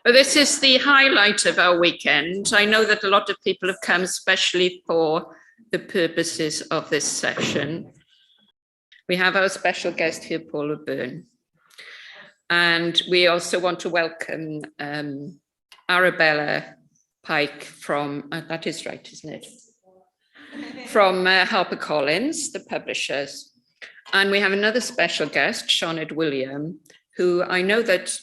Well, this is the highlight of our weekend. I know that a lot of people have come especially for the purposes of this session. We have our special guest here, Paula Byrne. And we also want to welcome Arabella Pike from, that is right, isn't it? From HarperCollins, the publishers. And we have another special guest, Sioned William, who I know that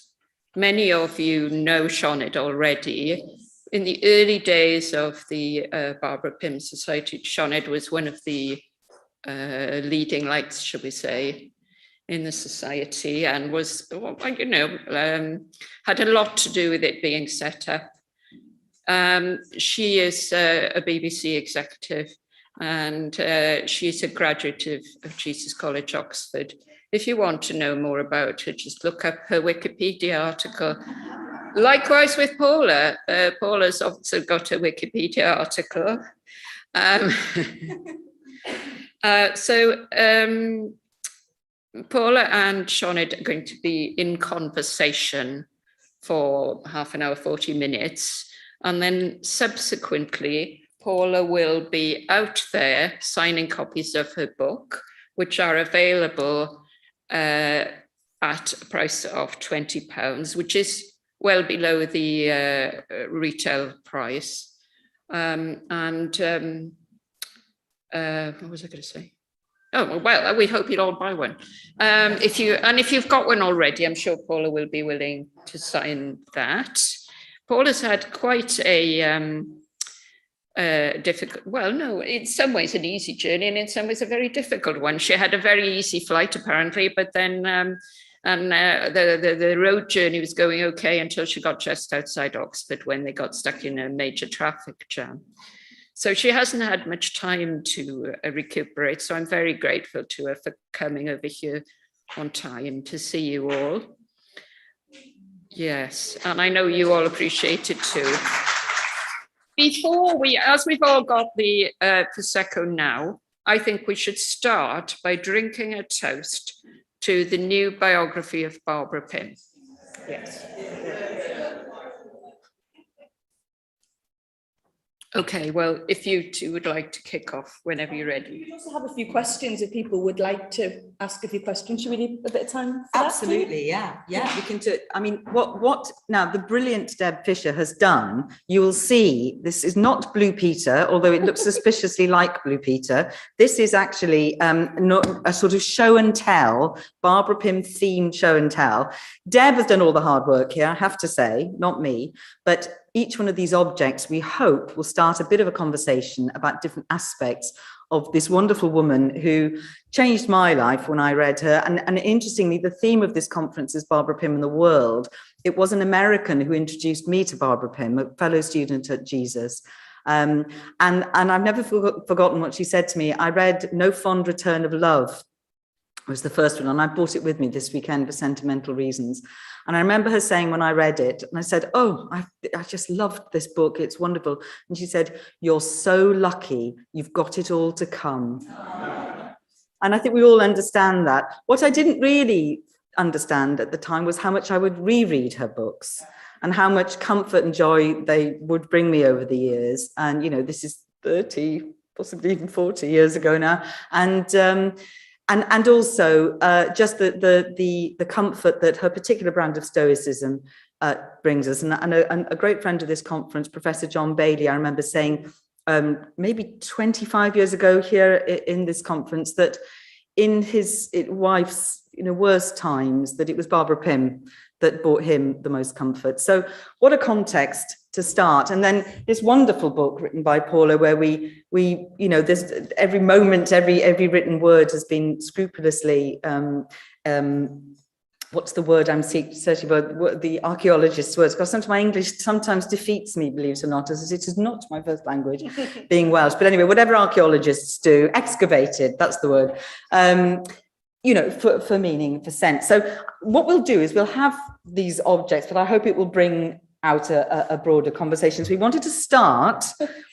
many of you know Sioned already. In the early days of the Barbara Pym Society, Sioned was one of the leading lights, shall we say, in the society, and was, you know, had a lot to do with it being set up. She is a BBC executive, and she's a graduate of Jesus College, Oxford. If you want to know more about her, just look up her Wikipedia article. Likewise with Paula. Paula's also got a Wikipedia article. Paula and Sioned are going to be in conversation for half an hour, 40 minutes. And then subsequently, Paula will be out there signing copies of her book, which are available at a price of £20, which is well below the retail price. What was I going to say? Oh, well, we hope you'll all buy one. If you've got one already, I'm sure Paula will be willing to sign that. Paula's had quite a difficult, well, no, in some ways an easy journey, and in some ways a very difficult one. She had a very easy flight, apparently, but then the road journey was going okay until she got just outside Oxford when they got stuck in a major traffic jam. So she hasn't had much time to recuperate. So I'm very grateful to her for coming over here on time to see you all. Yes, and I know you all appreciate it too. Before as we've all got the Prosecco now, I think we should start by drinking a toast to the new biography of Barbara Pym. Yes. Okay, well, if you two would like to kick off whenever you're ready. We also have a few questions if people would like to ask a few questions. Should we need a bit of time for Absolutely, that, yeah, we can do it. I mean, what now the brilliant Deb Fisher has done, you will see this is not Blue Peter, although it looks suspiciously like Blue Peter. This is actually not a sort of show and tell, Barbara Pym themed show and tell. Deb has done all the hard work here, I have to say, not me, but each one of these objects, we hope, will start a bit of a conversation about different aspects of this wonderful woman who changed my life when I read her. And interestingly, the theme of this conference is Barbara Pym and the world. It was an American who introduced me to Barbara Pym, a fellow student at Jesus. And I've never forgotten what she said to me. I read No Fond Return of Love was the first one, and I brought it with me this weekend for sentimental reasons. And I remember her saying when I read it, and I said, oh, I just loved this book, it's wonderful. And she said, you're so lucky, you've got it all to come. And I think we all understand that. What I didn't really understand at the time was how much I would reread her books and how much comfort and joy they would bring me over the years. And, you know, this is 30, possibly even 40 years ago now. And also just the comfort that her particular brand of Stoicism brings us. And a great friend of this conference, Professor John Bailey, I remember saying maybe 25 years ago here in this conference that in his wife's worst times, that it was Barbara Pym that brought him the most comfort. So what a context to start. And then this wonderful book written by Paula, where we there's every moment, every written word has been scrupulously, what's the word I'm searching for, the archaeologist's words, because sometimes my English sometimes defeats me, believe it or not, as it is not my first language, being Welsh. But anyway, whatever archaeologists do, excavated, that's the word. For meaning, for sense. So what we'll do is we'll have these objects, but I hope it will bring out a broader conversation. So we wanted to start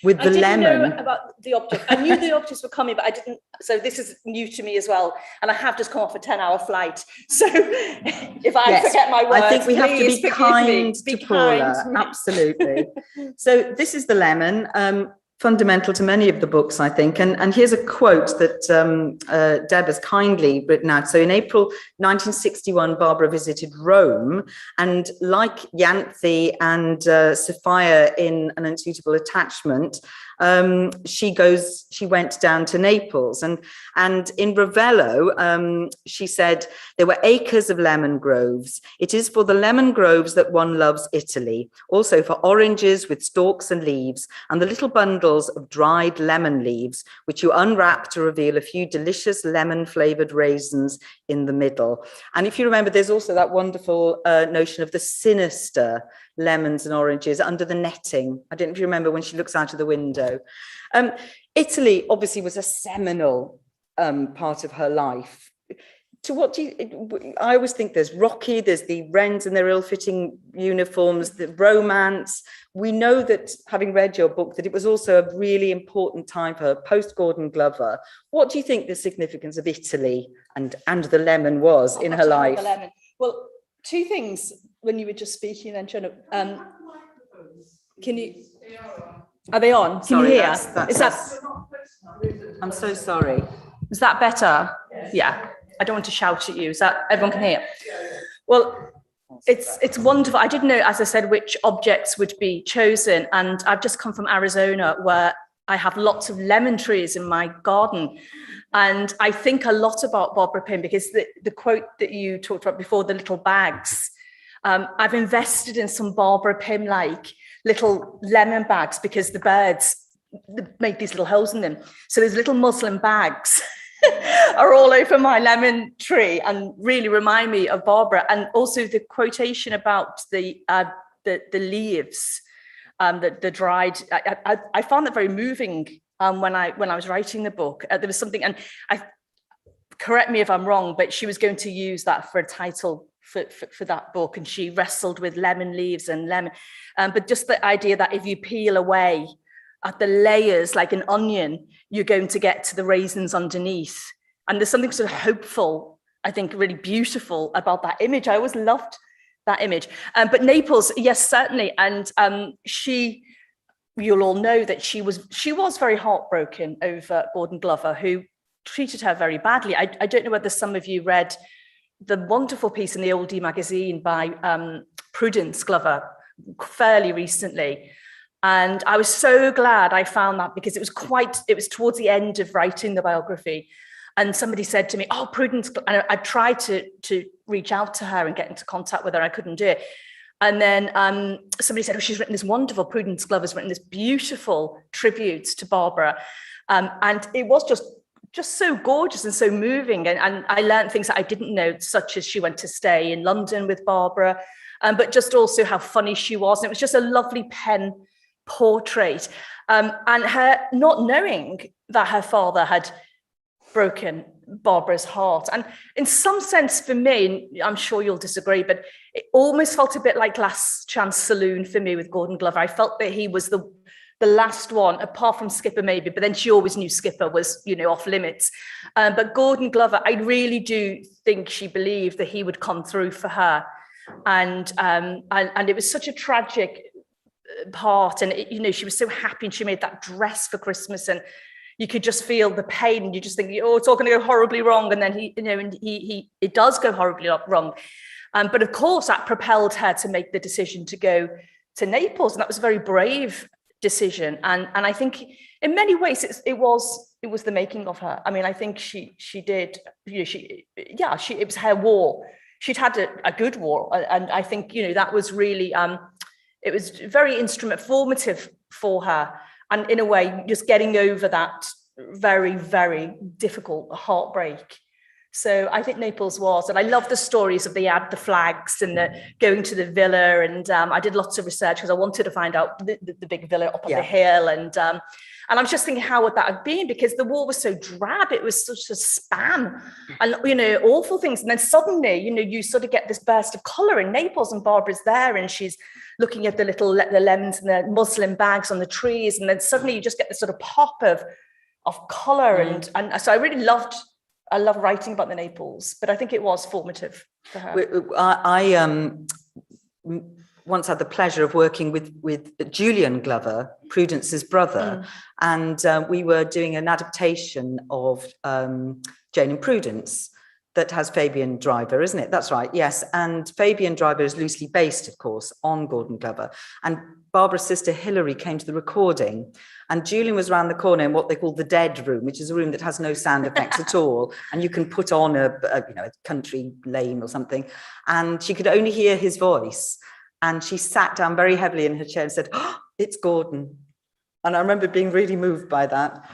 with the I didn't lemon. know about the object. I knew the objects were coming, but I didn't. So this is new to me as well. And I have just come off a 10-hour flight. So if I Yes, forget my words, I think we have to please be forgive me. kind Be to Paula. kind. Absolutely. So this is the lemon. Fundamental to many of the books, I think. And here's a quote that Deb has kindly written out. So in April 1961, Barbara visited Rome, and like Ianthe and Sophia in An Unsuitable Attachment, she went down to Naples, and in Ravello, she said, there were acres of lemon groves. It is for the lemon groves that one loves Italy, also for oranges with stalks and leaves, and the little bundles of dried lemon leaves, which you unwrap to reveal a few delicious lemon flavored raisins in the middle. And if you remember, there's also that wonderful notion of the sinister lemons and oranges under the netting. I don't know if you remember when she looks out of the window. Italy obviously was a seminal part of her life. To what do you, I always think there's Rocky, there's the Wrens and their ill-fitting uniforms, the romance. We know that, having read your book, that it was also a really important time for her, post-Gordon Glover. What do you think the significance of Italy and the lemon was in her life? Well, two things when you were just speaking then, Shona. Can you, are they on? Can Sorry, you hear? that's I'm so sorry. Is that better? Yeah. I don't want to shout at you. Is that everyone can hear? Well, it's wonderful. I didn't know, as I said, which objects would be chosen. And I've just come from Arizona, where I have lots of lemon trees in my garden. And I think a lot about Barbara Pym, because the quote that you talked about before, the little bags, I've invested in some Barbara Pym-like little lemon bags because the birds make these little holes in them. So there's little muslin bags are all over my lemon tree and really remind me of Barbara. And also the quotation about the leaves, the dried. I found that very moving when I was writing the book. There was something, and correct me if I'm wrong, but she was going to use that for a title for that book, and she wrestled with lemon leaves and lemon. But just the idea that if you peel away at the layers like an onion, you're going to get to the raisins underneath. And there's something sort of hopeful, I think, really beautiful about that image. I always loved that image. But Naples, yes, certainly. And you'll all know that she was very heartbroken over Gordon Glover, who treated her very badly. I don't know whether some of you read the wonderful piece in the Oldie magazine by Prudence Glover fairly recently. And I was so glad I found that, because it was towards the end of writing the biography. And somebody said to me, oh, Prudence, and I tried to reach out to her and get into contact with her. I couldn't do it. And then somebody said, oh, she's written this wonderful, Prudence Glover's written this beautiful tribute to Barbara. And it was just so gorgeous and so moving. And I learned things that I didn't know, such as she went to stay in London with Barbara, but just also how funny she was. And it was just a lovely pen portrait. And her not knowing that her father had broken Barbara's heart. And in some sense, for me, I'm sure you'll disagree, but it almost felt a bit like Last Chance Saloon for me with Gordon Glover. I felt that he was the last one, apart from Skipper maybe, but then she always knew Skipper was, off limits. But Gordon Glover, I really do think she believed that he would come through for her. And it was such a tragic part. And, she was so happy, and she made that dress for Christmas, and you could just feel the pain, and you just think, oh, it's all going to go horribly wrong. And then it does go horribly wrong. But of course, that propelled her to make the decision to go to Naples. And that was a very brave decision. And I think in many ways it was the making of her. I mean, I think she did, it was her war. She'd had a good war. And I think, that was really, it was very formative for her. And in a way, just getting over that very, very difficult heartbreak. So I think Naples was, and I love the stories of the flags and the going to the villa. And I did lots of research because I wanted to find out the big villa up on the hill. And And I was just thinking, how would that have been? Because the war was so drab, it was such a spam and, awful things. And then suddenly, you sort of get this burst of colour in Naples, and Barbara's there and she's looking at the lemons and the muslin bags on the trees. And then suddenly you just get this sort of pop of colour. And so I love writing about the Naples, but I think it was formative for her. I once had the pleasure of working with Julian Glover, Prudence's brother, and we were doing an adaptation of Jane and Prudence that has Fabian Driver, isn't it? That's right, yes. And Fabian Driver is loosely based, of course, on Gordon Glover. And Barbara's sister Hilary came to the recording, and Julian was around the corner in what they call the dead room, which is a room that has no sound effects at all. And you can put on a country lane or something, and she could only hear his voice. And she sat down very heavily in her chair and said, "Oh, it's Gordon." And I remember being really moved by that.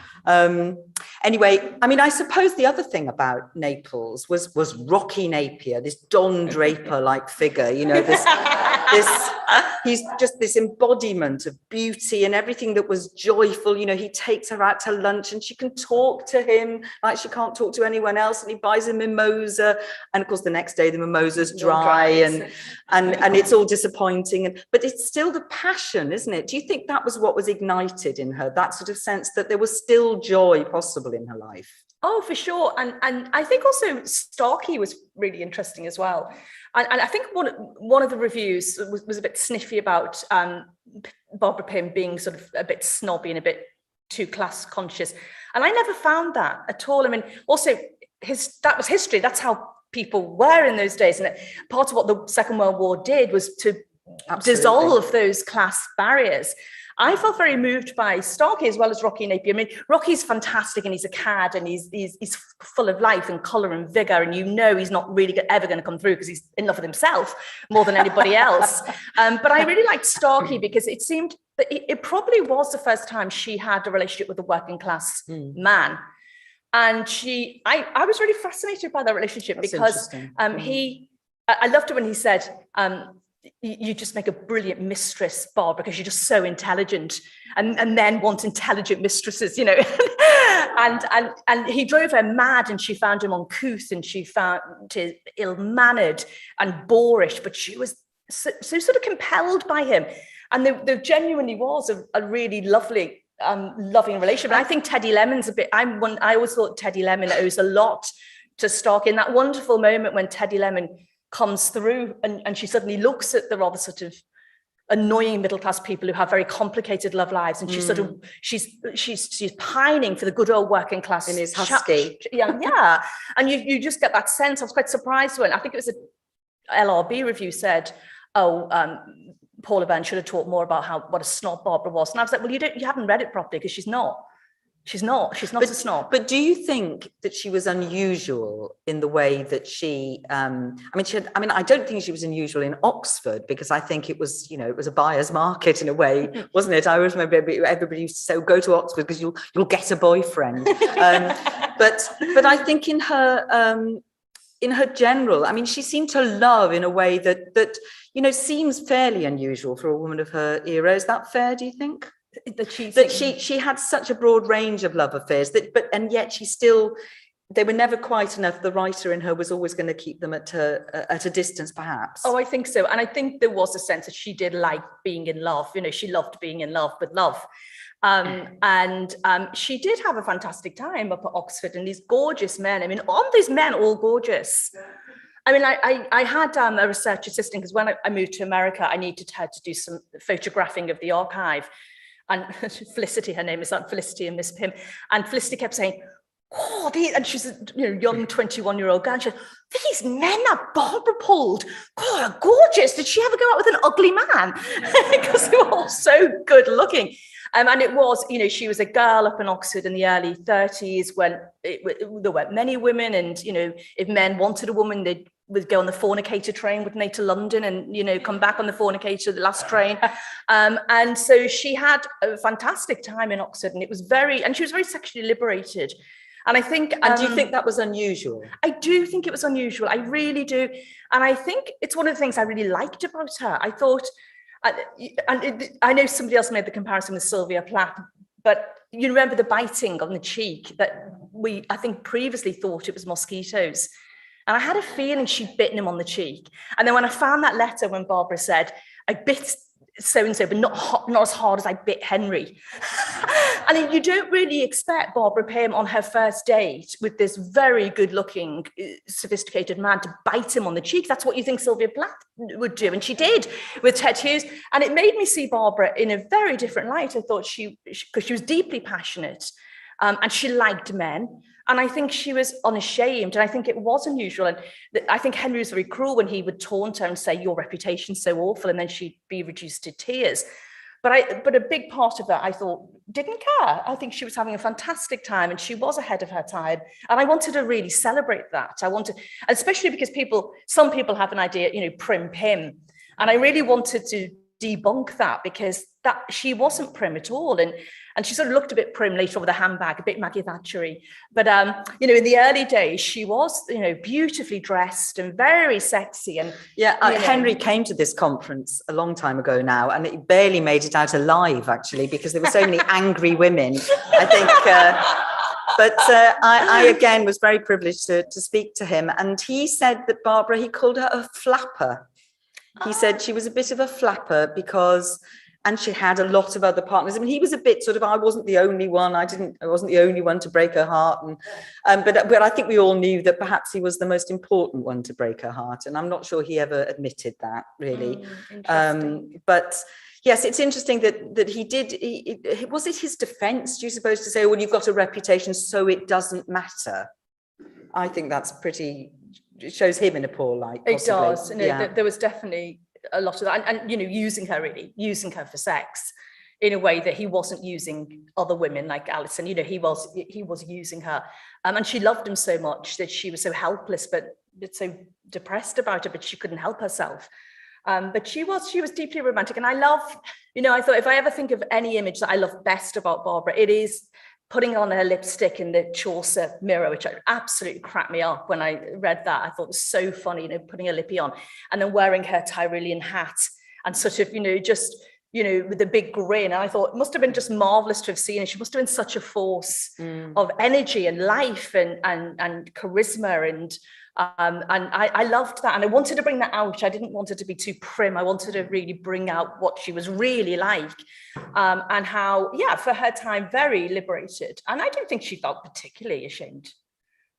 Anyway, I mean, I suppose the other thing about Naples was Rocky Napier, this Don Draper-like figure, he's just this embodiment of beauty and everything that was joyful. He takes her out to lunch and she can talk to him like she can't talk to anyone else. And he buys a mimosa. And of course, the next day the mimosa's dry and it's all disappointing. But it's still the passion, isn't it? Do you think that was what was ignited in her? That sort of sense that there was still joy possible in her life? Oh, for sure. And I think also Starkey was really interesting as well. And I think one of the reviews was a bit sniffy about Barbara Pym being sort of a bit snobby and a bit too class conscious. And I never found that at all. I mean, also that was history. That's how people were in those days. And part of what the Second World War did was to dissolve those class barriers. I felt very moved by Starkey as well as Rocky Napier. I mean, Rocky's fantastic and he's a cad and he's full of life and colour and vigour, and he's not really ever going to come through because he's in love with himself more than anybody else. But I really liked Starkey because it seemed that it probably was the first time she had a relationship with a working class man. And I was really fascinated by that relationship. That's because I loved it when he said, you just make a brilliant mistress, Barbara, because you're just so intelligent, and men want intelligent mistresses, and he drove her mad, and she found him uncouth, and she found him ill-mannered and boorish, but she was so sort of compelled by him, and there genuinely was a really lovely loving relationship. And I think Teddy Lemon's I always thought Teddy Lemon owes a lot to Starkey, in that wonderful moment when Teddy Lemon comes through and she suddenly looks at the rather sort of annoying middle-class people who have very complicated love lives, and she's pining for the good old working class in his husky. Yeah. And you just get that sense. I was quite surprised when I think it was a LRB review said, Paula Byrne should have taught more about what a snob Barbara was. And I was like, well, you haven't read it properly, because she's not a snob. But do you think that she was unusual in the way that she, I don't think she was unusual in Oxford, because I think it was a buyer's market in a way, wasn't it? I always remember everybody used to say, go to Oxford because you'll get a boyfriend. But I think in her general, I mean, she seemed to love in a way that seems fairly unusual for a woman of her era. Is that fair, do you think? That she had such a broad range of love affairs, and yet they were never quite enough. The writer in her was always going to keep them at a distance, perhaps. Oh, I think so. And I think there was a sense that she did like being in love. She loved being in love with love. And she did have a fantastic time up at Oxford, and these gorgeous men. I mean, aren't these men all gorgeous? I mean, I had a research assistant, because when I moved to America, I needed her to do some photographing of the archive. And Felicity, her name is Felicity and Miss Pym. And Felicity kept saying, God, and she's a young 21-year-old girl. And she said, these men that Barbara pulled, God, are gorgeous. Did she ever go out with an ugly man? Because they were all so good looking. And it was, she was a girl up in Oxford in the early 30s when there weren't many women. And, if men wanted a woman, they would go on the fornicator train, wouldn't they, to London, and, come back on the fornicator, the last train. And so she had a fantastic time in Oxford, and she was very sexually liberated. And I think... And do you think that was unusual? I do think it was unusual. I really do. And I think it's one of the things I really liked about her. I thought... I know somebody else made the comparison with Sylvia Plath, but you remember the biting on the cheek that I think previously thought it was mosquitoes. And I had a feeling she'd bitten him on the cheek. And then when I found that letter when Barbara said, I bit so-and-so, but not as hard as I bit Henry. And then you don't really expect Barbara Pym on her first date with this very good-looking, sophisticated man to bite him on the cheek. That's what you think Sylvia Plath would do. And she did with Ted Hughes. And it made me see Barbara in a very different light. I thought because she was deeply passionate and she liked men. And I think she was unashamed. And I think it was unusual. And I think Henry was very cruel when he would taunt her and say, your reputation's so awful. And then she'd be reduced to tears. But a big part of that, I thought, didn't care. I think she was having a fantastic time and she was ahead of her time. And I wanted to really celebrate that. Especially because some people have an idea, prim Pym. And I really wanted to debunk that because she wasn't prim at all. And she sort of looked a bit prim later on with a handbag, a bit Maggie Thatchery. But, in the early days, she was, beautifully dressed and very sexy. And Henry came to this conference a long time ago now, and it barely made it out alive, actually, because there were so many angry women, I think. I again was very privileged to speak to him. And he said that Barbara, he called her a flapper. He said she was a bit of a flapper and she had a lot of other partners. I mean, he was a bit sort of, I wasn't the only one. I wasn't the only one to break her heart. And but I think we all knew that perhaps he was the most important one to break her heart. And I'm not sure he ever admitted that, really. But yes, it's interesting that he did. Was it his defense, do you suppose, to say, well, you've got a reputation, so it doesn't matter? I think that's pretty, it shows him in a poor light. Possibly. It does. There was definitely a lot of that, and using her for sex in a way that he wasn't using other women like Alison. He was using her, and she loved him so much that she was so helpless, but so depressed about it, but she couldn't help herself. But she was deeply romantic, and I love, I thought if I ever think of any image that I love best about Barbara, it is putting on her lipstick in the Chaucer mirror, which absolutely cracked me up when I read that. I thought it was so funny, putting a lippy on and then wearing her Tyrolean hat and sort of, with a big grin. And I thought it must have been just marvelous to have seen her. She must have been such a force of energy and life and charisma. And I loved that. And I wanted to bring that out. I didn't want it to be too prim. I wanted to really bring out what she was really like and how, for her time, very liberated. And I don't think she felt particularly ashamed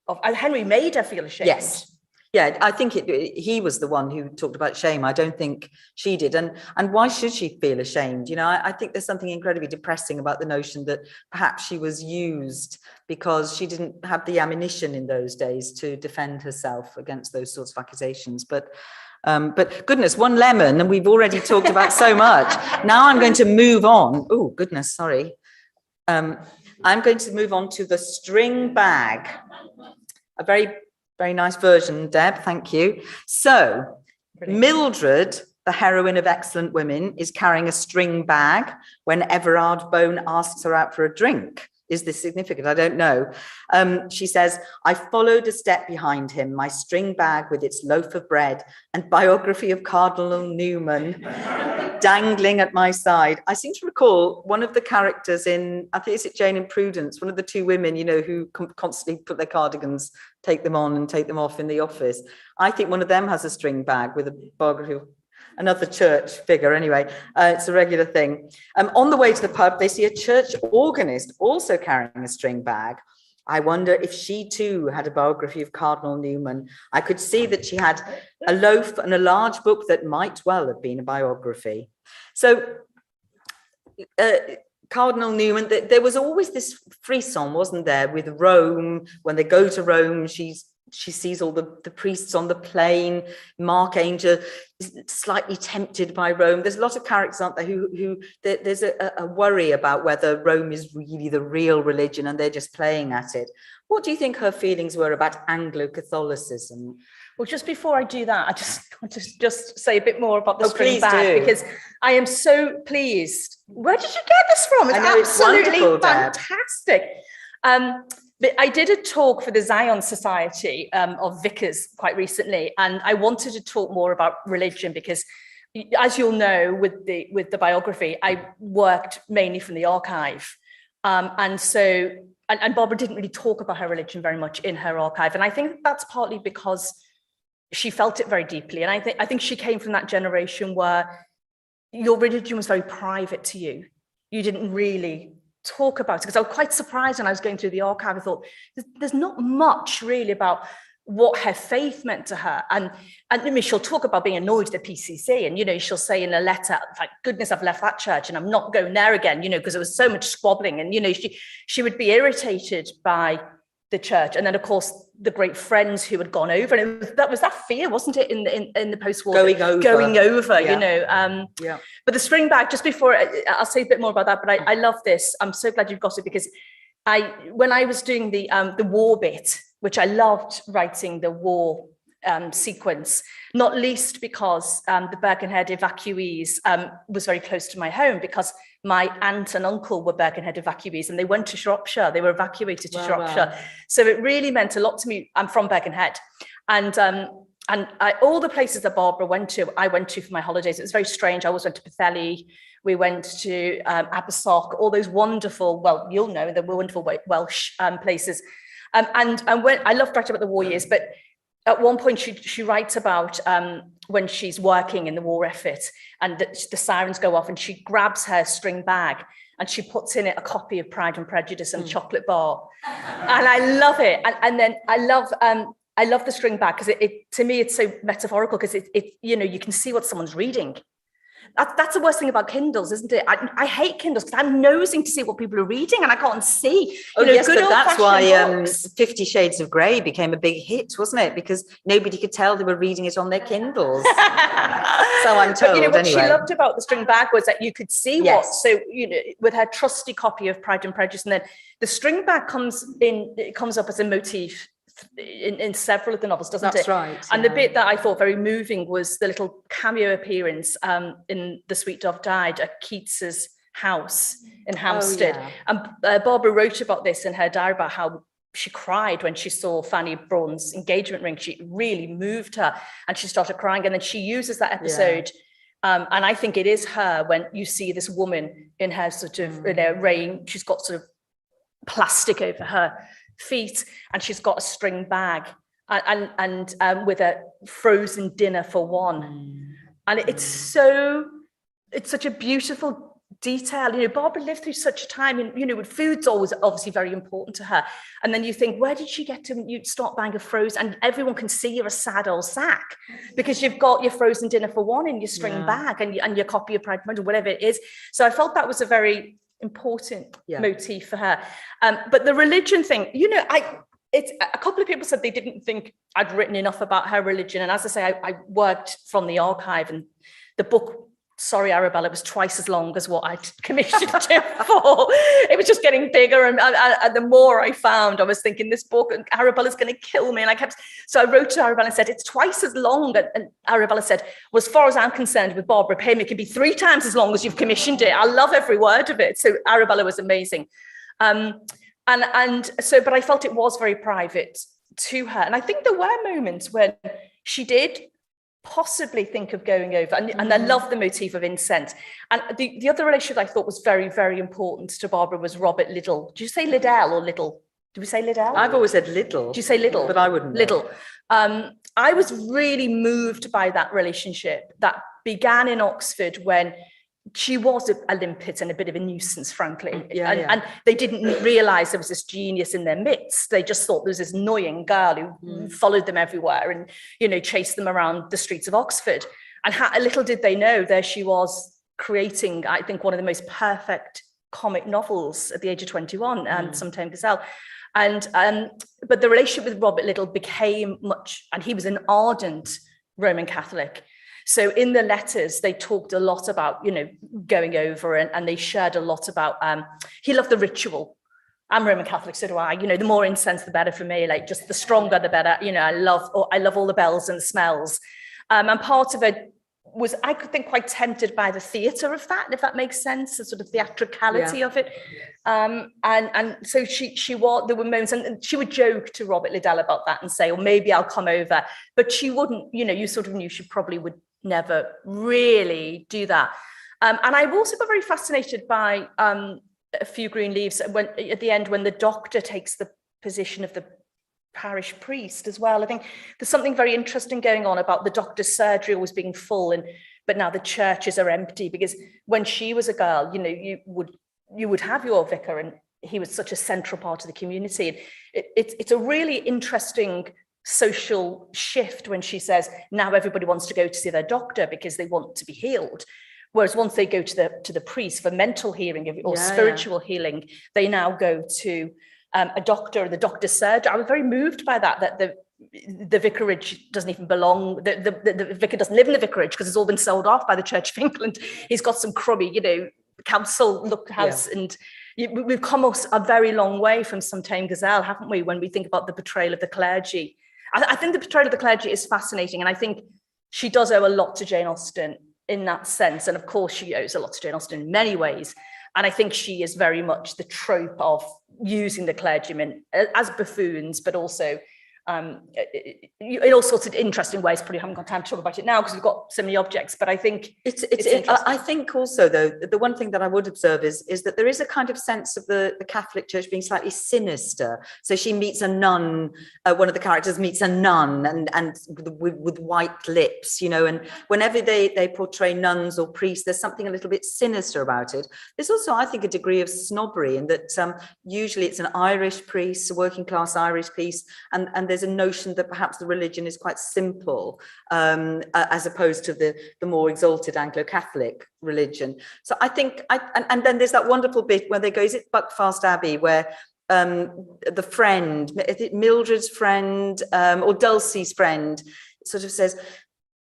of, Henry made her feel ashamed. Yes. Yeah, I think he was the one who talked about shame. I don't think she did. And why should she feel ashamed? I think there's something incredibly depressing about the notion that perhaps she was used because she didn't have the ammunition in those days to defend herself against those sorts of accusations. But goodness, one lemon, and we've already talked about so much. Now I'm going to move on. Oh, goodness, sorry. I'm going to move on to the string bag. A very nice version, Deb, thank you. So, brilliant. Mildred, the heroine of Excellent Women, is carrying a string bag when Everard Bone asks her out for a drink. Is this significant? I don't know. She says, I followed a step behind him, my string bag with its loaf of bread and biography of Cardinal Newman dangling at my side. I seem to recall one of the characters in, I think it's Jane and Prudence, one of the two women, who constantly put their cardigans, take them on and take them off in the office. I think one of them has a string bag with a biography of another church figure. Anyway, it's a regular thing. On the way to the pub, they see a church organist also carrying a string bag. I wonder if she too had a biography of Cardinal Newman. I could see that she had a loaf and a large book that might well have been a biography. So Cardinal Newman, there was always this frisson, wasn't there, with Rome. When they go to Rome, she sees all the priests on the plane. Mark Angel is slightly tempted by Rome. There's a lot of characters, aren't there, who there's a worry about whether Rome is really the real religion and they're just playing at it. What do you think her feelings were about Anglo-Catholicism? Well, just before I do that, I just want to just say a bit more about the string bag, because I am so pleased. Where did you get this from? It's absolutely fantastic. But I did a talk for the Zion Society of Vicars quite recently, and I wanted to talk more about religion because, as you'll know, with the biography, I worked mainly from the archive. And so, and Barbara didn't really talk about her religion very much in her archive. And I think that's partly because she felt it very deeply. And I think she came from that generation where your religion was very private to you. You didn't really talk about it, because I was quite surprised when I was going through the archive. I thought there's not much really about what her faith meant to her. And I mean, she'll talk about being annoyed at the PCC, and, you know, she'll say in a letter, like, goodness, I've left that church and I'm not going there again, you know, because there was so much squabbling. And, you know, she would be irritated by the church. And then, of course, the great friends who had gone over, and that was that fear, wasn't it, in the post-war, going over, yeah. You know. Yeah. But the string bag, just before I'll say a bit more about that, but I love this. I'm so glad you've got it, because when I was doing the war bit, which I loved writing the war sequence, not least because the Birkenhead evacuees was very close to my home, because my aunt and uncle were Birkenhead evacuees, and they went to Shropshire. They were evacuated to Shropshire. Wow. So it really meant a lot to me. I'm from Birkenhead. And all the places that Barbara went to, I went to for my holidays. It was very strange. I always went to Pwllheli. We went to Abersoch, all those wonderful, well, you'll know, the wonderful Welsh places. And when I loved writing about the war years, but at one point she writes about when she's working in the war effort, and the sirens go off, and she grabs her string bag and she puts in it a copy of Pride and Prejudice and a chocolate bar. And I love it. And then I love the string bag, because it to me it's so metaphorical, because it you know, you can see what someone's reading. That's the worst thing about Kindles, isn't it? I hate Kindles, because I'm nosing to see what people are reading, and I can't see. Yes, but that's why 50 Shades of Grey became a big hit, wasn't it? Because nobody could tell they were reading it on their Kindles. So I'm told. But, you know, what anyway. She loved about the string bag was that you could see Yes. what. So, you know, with her trusty copy of Pride and Prejudice, and then the string bag comes up as a motif in several of the novels, doesn't it? That's right. And the bit that I thought very moving was the little cameo appearance in The Sweet Dove Died at Keats's house in Hampstead. Oh, yeah. And Barbara wrote about this in her diary, about how she cried when she saw Fanny Braun's engagement ring. She really moved her, and she started crying. And then she uses that episode. Yeah. And I think it is her, when you see this woman in her sort of in her rain, she's got sort of plastic over her feet, and she's got a string bag and with a frozen dinner for one. And it's such a beautiful detail. You know, Barbara lived through such a time, and, you know, with food's always obviously very important to her. And then you think, where did she get to when you start buying a frozen, and everyone can see you're a sad old sack, because you've got your frozen dinner for one in your string bag, and your copy of Pride and Prejudice, whatever it is. So I felt that was a very important motif for her. But the religion thing, you know, it's a couple of people said they didn't think I'd written enough about her religion. And as I say, I worked from the archive, and the book, sorry, Arabella, was twice as long as what I'd commissioned it for. It was just getting bigger. And the more I found, I was thinking, this book, Arabella's going to kill me. And so I wrote to Arabella and said, it's twice as long. And Arabella said, well, as far as I'm concerned with Barbara Pym, it can be 3 times as long as you've commissioned it. I love every word of it. So Arabella was amazing. But I felt it was very private to her. And I think there were moments when she did possibly think of going over, and I love the motif of incense. And the other relationship I thought was very, very important to Barbara was Robert Liddell. Do you say Liddell or Liddell? Do we say Liddell? I've always said Liddell. Do you say Liddell? But I wouldn't know. Liddell. I was really moved by that relationship that began in Oxford, when she was a limpet and a bit of a nuisance, frankly. And they didn't realise there was this genius in their midst. They just thought there was this annoying girl who followed them everywhere and, you know, chased them around the streets of Oxford. And little did they know, there she was creating, I think, one of the most perfect comic novels at the age of 21, Some Tame Gazelle. But the relationship with Robert Liddell became much, and he was an ardent Roman Catholic. So in the letters, they talked a lot about, you know, going over, and they shared a lot about, he loved the ritual. I'm Roman Catholic, so do I. You know, the more incense, the better for me. Like, just the stronger, the better. You know, I love all the bells and smells. And part of it was, I could think, quite tempted by the theatre of that, if that makes sense, the sort of theatricality of it. And so she was, there were moments, and she would joke to Robert Liddell about that and say, well, maybe I'll come over. But she wouldn't, you know, you sort of knew she probably would never really do that. And I've also been very fascinated by A Few Green Leaves, when at the end, when the doctor takes the position of the parish priest as well. I think there's something very interesting going on about the doctor's surgery always being full, but now the churches are empty, because when she was a girl, you know, you would have your vicar, and he was such a central part of the community. And it's a really interesting social shift when she says now everybody wants to go to see their doctor because they want to be healed. Whereas once they go to the priest for mental healing or spiritual healing, they now go to a doctor, the doctor's surgery. I was very moved by that the vicarage doesn't even belong. The vicar doesn't live in the vicarage because it's all been sold off by the Church of England. He's got some crummy, you know, council look house, and we've come a very long way from some Tame Gazelle, haven't we? When we think about the betrayal of the clergy, I think the betrayal of the clergy is fascinating, and I think she does owe a lot to Jane Austen in that sense. And of course, she owes a lot to Jane Austen in many ways. And I think she is very much the trope of using the clergymen as buffoons, but also in all sorts of interesting ways. Probably haven't got time to talk about it now because we've got so many objects, but I think I think also, though, the one thing that I would observe is that there is a kind of sense of the Catholic Church being slightly sinister. So she meets a nun, one of the characters meets a nun, and with white lips, you know, and whenever they portray nuns or priests, there's something a little bit sinister about it. There's also, I think, a degree of snobbery in that usually it's an Irish priest, a working class Irish priest, and there's a notion that perhaps the religion is quite simple, as opposed to the more exalted Anglo-Catholic religion. So I think, and then there's that wonderful bit where they go, is it Buckfast Abbey, where the friend, is it Mildred's friend or Dulcie's friend, sort of says,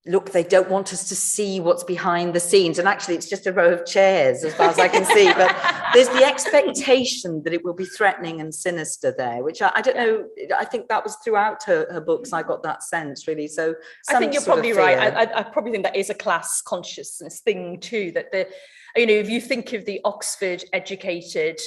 look, they don't want us to see what's behind the scenes. And actually, it's just a row of chairs as far as I can see. But there's the expectation that it will be threatening and sinister there, which I don't know. I think that was throughout her books. I got that sense, really. So I think you're probably right. I probably think that is a class consciousness thing too, that you know, if you think of the Oxford educated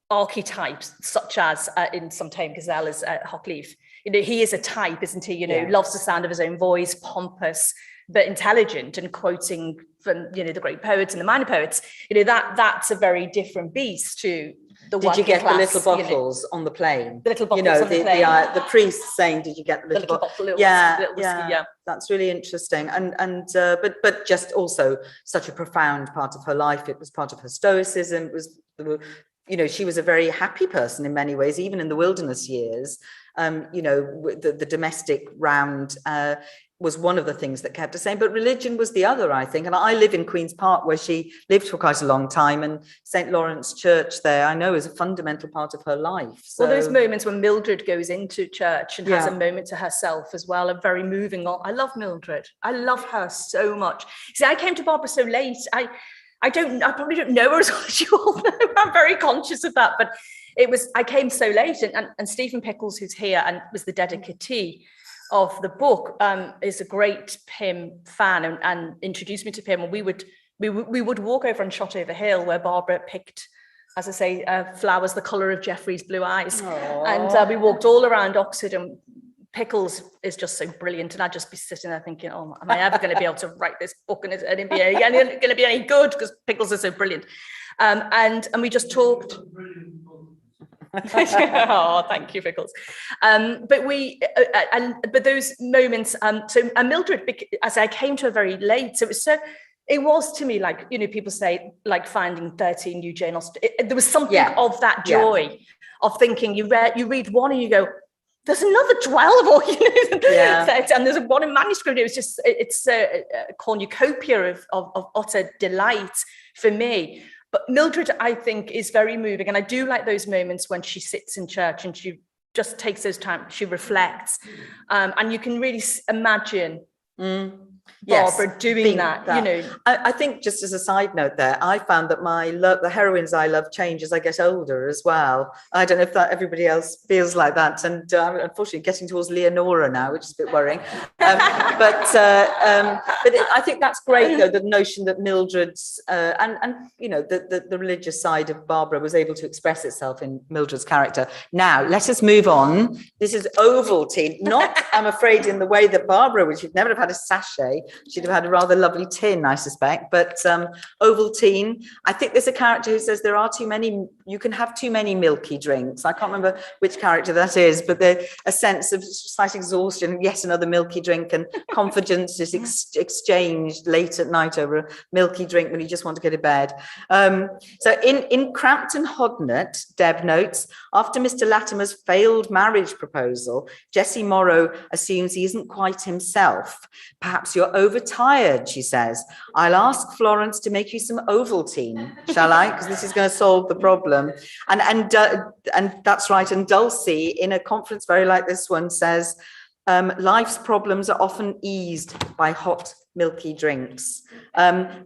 archetypes, such as in some Tame Gazelle as Hockleaf, you know, he is a type, isn't he? You know, loves the sound of his own voice, pompous but intelligent, and quoting from, you know, the great poets and the minor poets. You know, that's a very different beast to the Did you get class, the little bottles on the plane? The little bottles, you know, on the plane. The priest saying, "Did you get the little bottle?" Little whiskey, that's really interesting, but just also such a profound part of her life. It was part of her stoicism. It was, you know, she was a very happy person in many ways, even in the wilderness years. You know, the domestic round was one of the things that kept her sane, but religion was the other, I think. And I live in Queen's Park, where she lived for quite a long time, and St. Lawrence Church there, I know, is a fundamental part of her life. So. Well, those moments when Mildred goes into church and has a moment to herself as well are very moving. I love Mildred. I love her so much. See, I came to Barbara so late. I probably don't know her as well as you all know. I'm very conscious of that, but I came so late, and Stephen Pickles, who's here and was the dedicatee of the book, is a great Pym fan, and introduced me to Pym. And we would walk over on Shotover Hill, where Barbara picked, as I say, flowers the colour of Geoffrey's blue eyes. Aww. And we walked all around Oxford, and Pickles is just so brilliant, and I'd just be sitting there thinking, oh, am I ever going to be able to write this book, and is it going to be any good, because Pickles is so brilliant. And we just talked. Oh, thank you, Pickles. But those moments, Mildred, as I came to her very late, so it was to me like, you know, people say like finding 13 new Jane Austen. There was something of that joy of thinking you read one and you go, there's another 12, or, you know, and there's one in manuscript. It was just, it's a cornucopia of utter delight for me. But Mildred, I think, is very moving. And I do like those moments when she sits in church and she just takes those time, she reflects. And you can really imagine Barbara doing that, you know. I think, just as a side note there, I found that the heroines I love change as I get older as well. I don't know if everybody else feels like that. And unfortunately, getting towards Leonora now, which is a bit worrying. But I think that's great, though, the notion that Mildred's and you know, the religious side of Barbara was able to express itself in Mildred's character. Now, let us move on. This is Ovaltine, not, I'm afraid, in the way that Barbara, which you'd never have had a sachet. She'd have had a rather lovely tin, I suspect. But Ovaltine, I think there's a character who says there are too many, you can have too many milky drinks. I can't remember which character that is, but there's a sense of slight exhaustion, yet another milky drink, and confidence is exchanged late at night over a milky drink when you just want to go to bed. So in Crampton Hodnett, Deb notes, after Mr. Latimer's failed marriage proposal, Jessie Morrow assumes he isn't quite himself. Perhaps you're overtired, she says. I'll ask Florence to make you some Ovaltine, shall I? Because this is going to solve the problem. And that's right. And Dulcie, in a conference very like this one, says, life's problems are often eased by hot, milky drinks. And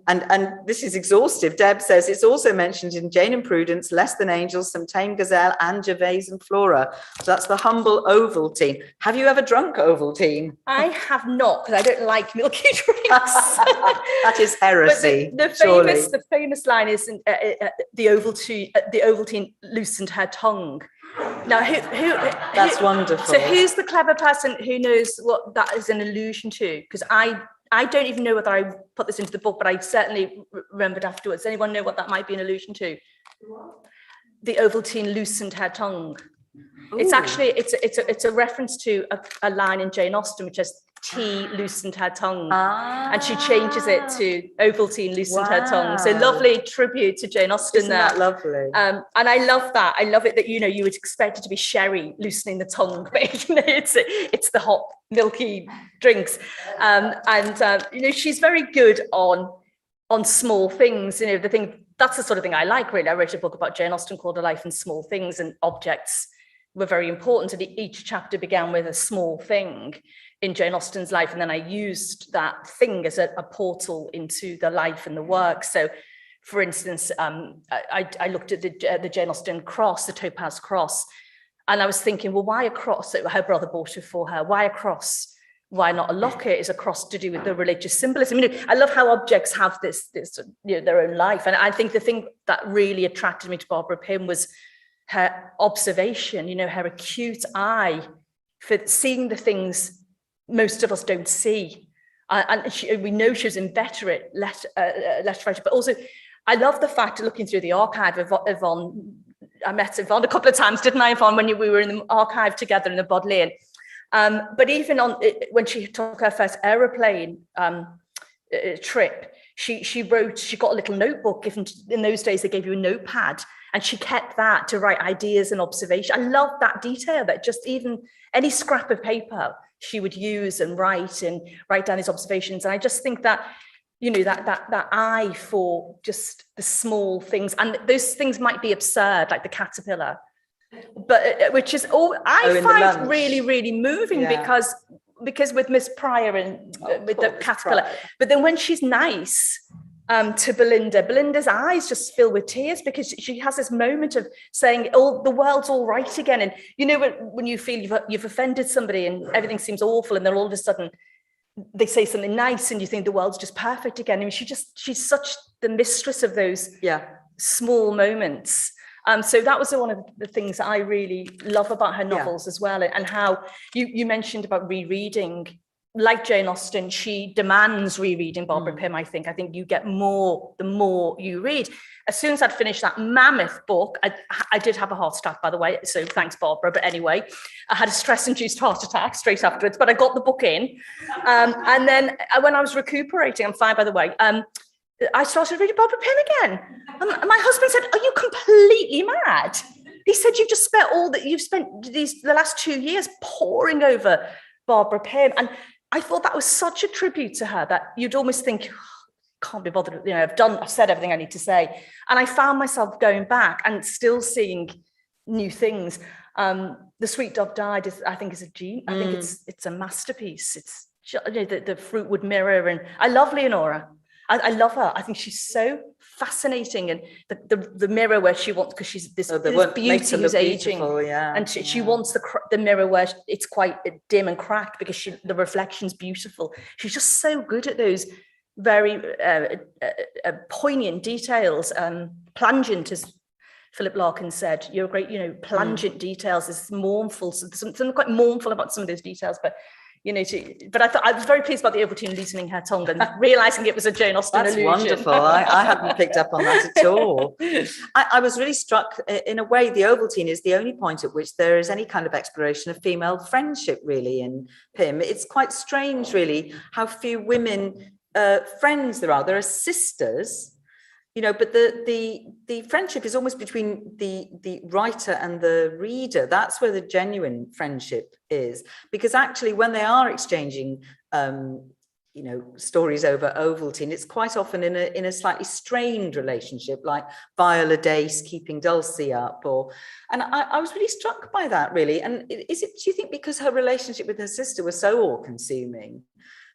this is exhaustive. Deb says it's also mentioned in Jane and Prudence, Less Than Angels, Some Tame Gazelle, and Gervase and Flora. So that's the humble Ovaltine. Have you ever drunk Ovaltine? I have not, because I don't like milky drinks. That is heresy. But the famous line is the Ovaltine loosened her tongue. Now, that's wonderful. So who's the clever person who knows what that is an allusion to? Because I don't even know whether I put this into the book, but I certainly remembered afterwards. Does anyone know what that might be an allusion to? The Ovaltine loosened her tongue. Ooh. It's actually, it's a reference to a line in Jane Austen, which says, tea loosened her tongue. And she changes it to Ovaltine loosened her tongue. So lovely tribute to Jane Austen. Isn't that lovely? And I love that. I love it that, you know, you would expect it to be sherry loosening the tongue, but you know, it's the hot, milky drinks. You know, she's very good on small things. You know, that's the sort of thing I like, really. I wrote a book about Jane Austen called A Life in Small Things, and objects were very important. And each chapter began with a small thing in Jane Austen's life, and then I used that thing as a portal into the life and the work. So, for instance, I looked at the Jane Austen cross, the topaz cross, and I was thinking, well, why a cross? Her brother bought it for her. Why a cross? Why not a locket? Is a cross to do with the religious symbolism? You know, I love how objects have this you know, their own life, and I think the thing that really attracted me to Barbara Pym was her observation. You know, her acute eye for seeing the things most of us don't see, and we know she was inveterate letter writer, but also I love the fact of looking through the archive of Yvonne. I met Yvonne a couple of times, didn't I, Yvonne, when we were in the archive together in the Bodleian. But even when she took her first aeroplane trip, she wrote. She got a little notebook. Given in those days, they gave you a notepad, and she kept that to write ideas and observation. I love that detail. That just even any scrap of paper she would use and write down these observations. And I just think that, you know, that eye for just the small things, and those things might be absurd, like the caterpillar, but which is I find really, really moving, yeah. because with Miss Pryor and with the caterpillar, but then when she's nice to Belinda's eyes just fill with tears, because she has this moment of saying, "Oh, the world's all right again." And you know, when you feel you've offended somebody and everything seems awful, and then all of a sudden they say something nice, and you think the world's just perfect again. I mean, she's such the mistress of those small moments. So that was one of the things that I really love about her novels as well, and how you mentioned about rereading. Like Jane Austen, she demands rereading Barbara Pym. I think you get more the more you read. As soon as I'd finished that mammoth book, I did have a heart attack, by the way, so thanks, Barbara. But anyway, I had a stress-induced heart attack straight afterwards, but I got the book in. And then when I was recuperating, I'm fine, by the way, I started reading Barbara Pym again. And my husband said, "Are you completely mad?" He said, "You've spent the last 2 years poring over Barbara Pym." And I thought that was such a tribute to her that you'd almost think, can't be bothered, you know, I've said everything I need to say. And I found myself going back and still seeing new things. The Sweet Dove Died I think is a genius. I think it's a masterpiece. It's, you know, the Fruitwood Mirror, and I love Leonora. I love her. I think she's so fascinating, and the mirror where she wants, because she's this beauty who's aging, and she wants the mirror where it's quite dim and cracked because the reflection's beautiful. She's just so good at those very poignant details, plangent, as Philip Larkin said. You're great, you know, plangent details. Is mournful. So there's something quite mournful about some of those details, but you know, but I thought I was very pleased about the Ovaltine loosening her tongue and realizing it was a Jane Austen That's allusion. wonderful. I hadn't picked up on that at all. I was really struck, in a way, the Ovaltine is the only point at which there is any kind of exploration of female friendship, really, in Pym. It's quite strange, really, how few women friends there are. There are sisters, you know, but the friendship is almost between the writer and the reader. That's where the genuine friendship is, because actually when they are exchanging you know, stories over Ovaltine, it's quite often in a slightly strained relationship, like Viola Dace keeping Dulcie up, and I was really struck by that, really. And do you think because her relationship with her sister was so all-consuming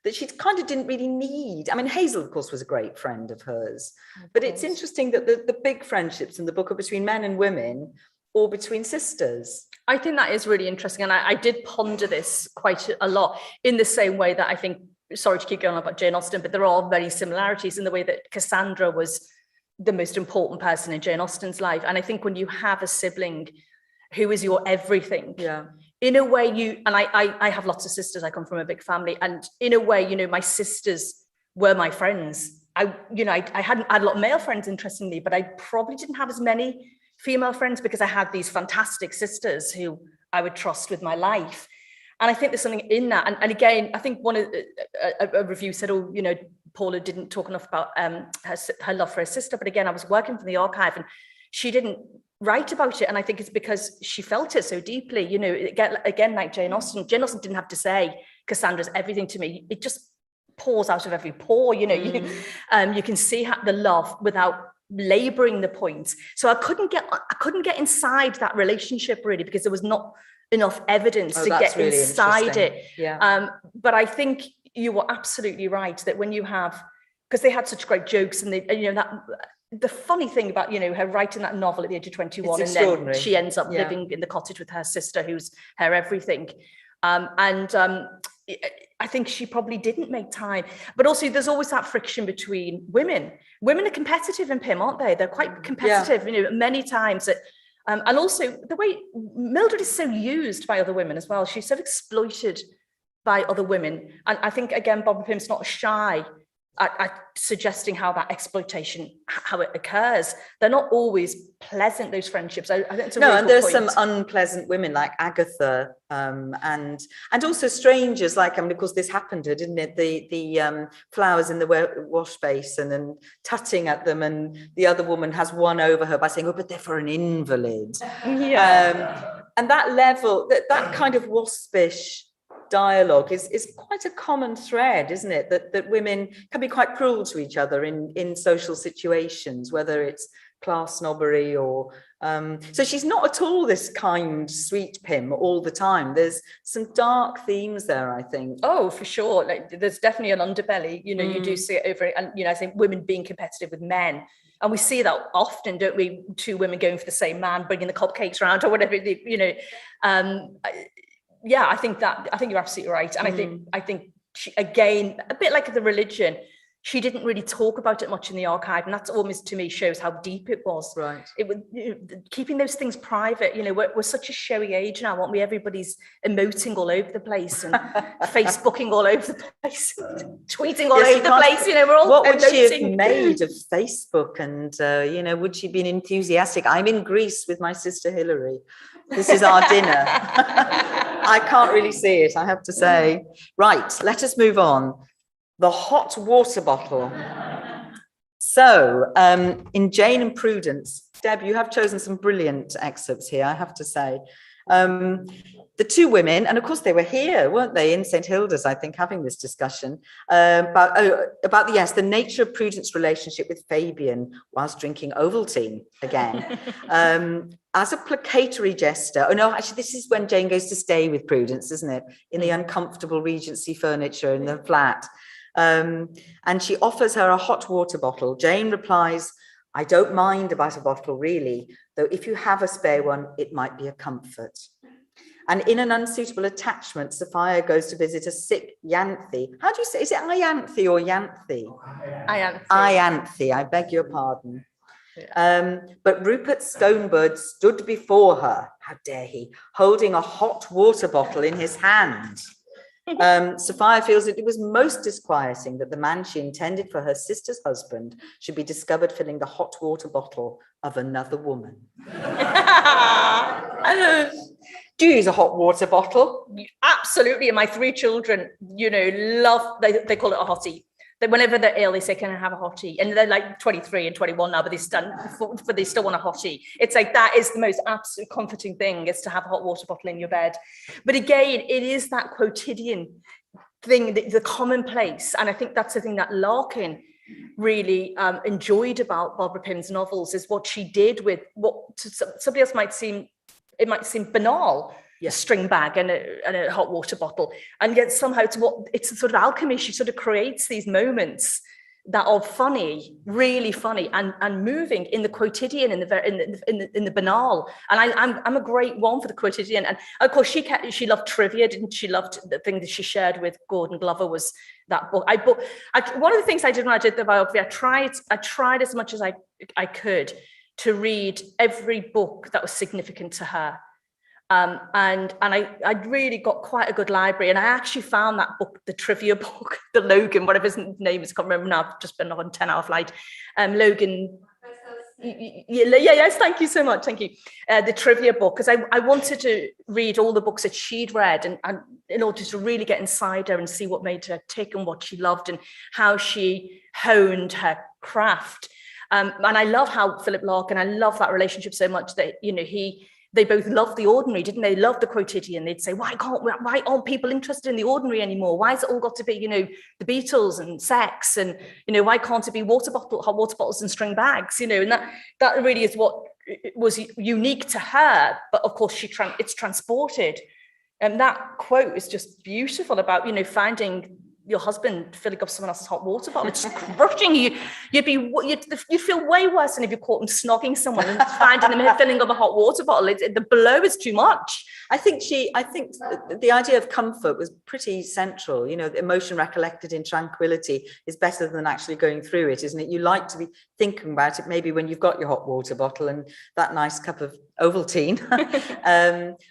that she kind of didn't really need, I mean, Hazel, of course, was a great friend of hers, but it's interesting that the big friendships in the book are between men and women or between sisters. I think that is really interesting. And I did ponder this quite a lot in the same way that I think, sorry to keep going on about Jane Austen, but there are many similarities in the way that Cassandra was the most important person in Jane Austen's life. And I think when you have a sibling who is your everything, Yeah. in a way I have lots of sisters, I come from a big family, and in a way, you know, my sisters were my friends. I had a lot of male friends, interestingly, but I probably didn't have as many female friends because I had these fantastic sisters who I would trust with my life. And I think there's something in that. And again, I think one of a review said, oh, you know, Paula didn't talk enough about her love for her sister. But again, I was working for the archive and she didn't write about it. And I think it's because she felt it so deeply. You know, again, like Jane Austen didn't have to say Cassandra's everything to me. It just pours out of every pore, you know. You can see the love without laboring the point. So I couldn't get inside that relationship, really, because there was not enough evidence to get really inside it. Yeah. But I think you were absolutely right that when you have, because they had such great jokes, and you know, that the funny thing about, you know, her writing that novel at the age of 21, and then she ends up living in the cottage with her sister, who's her everything. I think she probably didn't make time. But also there's always that friction between women. Women are competitive in Pym, aren't they? They're quite competitive, you know, many times. And also the way Mildred is so used by other women as well. She's so exploited by other women. And I think, again, Barbara Pym's not shy at suggesting how that exploitation, how it occurs. They're not always pleasant, those friendships. I think it's a no, really and there's point. some unpleasant women like Agatha, and also strangers, like, I mean, of course, this happened to her, didn't it? The flowers in the wash basin and tutting at them, and the other woman has won over her by saying, "Oh, but they're for an invalid." Yeah. And that level, that kind of waspish dialogue is quite a common thread, isn't it? That women can be quite cruel to each other in social situations, whether it's class snobbery or so she's not at all this kind, sweet Pym all the time. There's some dark themes there, I think. Oh, for sure. Like, there's definitely an underbelly, you know. You do see it over, and you know, I think women being competitive with men, and we see that often, don't we? Two women going for the same man, bringing the cupcakes around or whatever, you know. Yeah, I think you're absolutely right. And I think she, again, a bit like the religion, she didn't really talk about it much in the archive, and that's almost, to me, shows how deep it was. Right. It was, you know, keeping those things private. You know, we're such a showy age now, aren't we? Everybody's emoting all over the place and Facebooking all over the place, tweeting all over the place. You know, we're all what would she have emoting. made of Facebook? And you know, would she have been enthusiastic? I'm in Greece with my sister Hilary. This is our dinner. I can't really see it, I have to say. Right, let us move on. The hot water bottle. So, in Jane and Prudence, Deb, you have chosen some brilliant excerpts here, I have to say. The two women, and of course they were here, weren't they, in St. Hilda's, I think, having this discussion about the nature of Prudence' relationship with Fabian whilst drinking Ovaltine again. As a placatory jester. Oh no, actually, this is when Jane goes to stay with Prudence, isn't it? In the uncomfortable Regency furniture in the flat. And she offers her a hot water bottle. Jane replies, "I don't mind about a bottle, really, though if you have a spare one, it might be a comfort." And in an unsuitable attachment, Sophia goes to visit a sick Ianthe. How do you say, is it Ianthe or Ianthe? Ianthe, I beg your pardon. Yeah. But Rupert Stonebird stood before her, how dare he, holding a hot water bottle in his hand. Sophia feels that it was most disquieting that the man she intended for her sister's husband should be discovered filling the hot water bottle of another woman. Do you use a hot water bottle? Absolutely. And my 3 children, love, they call it a hottie. Whenever they're ill, they say, can I have a hottie? And they're like 23 and 21 now, but they still want a hottie. It's like, that is the most absolute comforting thing, is to have a hot water bottle in your bed. But again, it is that quotidian thing, the commonplace. And I think that's the thing that Larkin really enjoyed about Barbara Pym's novels, is what she did with what to somebody else might seem banal. A string bag and a hot water bottle, and yet somehow it's a sort of alchemy. She sort of creates these moments that are funny, really funny, and moving in the quotidian, in the banal. And I'm a great one for the quotidian. And of course, she loved trivia, didn't she? Loved the thing that she shared with Gordon Glover was that book. One of the things I did when I did the biography, I tried as much as I could to read every book that was significant to her. And I really got quite a good library, and I actually found that book, the trivia book, the Logan, whatever his name is, I can't remember now, I've just been on 10-hour flight. Logan, yes, thank you so much, thank you. The trivia book, because I wanted to read all the books that she'd read, and in order to really get inside her and see what made her tick and what she loved and how she honed her craft. And I love how Philip Larkin, I love that relationship so much that, they both loved the ordinary, didn't they? Loved the quotidian. They'd say, why aren't people interested in the ordinary anymore? Why has it all got to be, the Beatles and sex? And, why can't it be hot water bottles and string bags? And that really is what was unique to her. But of course, it's transported. And that quote is just beautiful about, finding your husband filling up someone else's hot water bottle. It's crushing you. You'd feel way worse than if you caught him snogging someone and finding them filling up a hot water bottle. The blow is too much. I think the idea of comfort was pretty central. The emotion recollected in tranquility is better than actually going through it, isn't it? You like to be thinking about it maybe when you've got your hot water bottle and that nice cup of Ovaltine,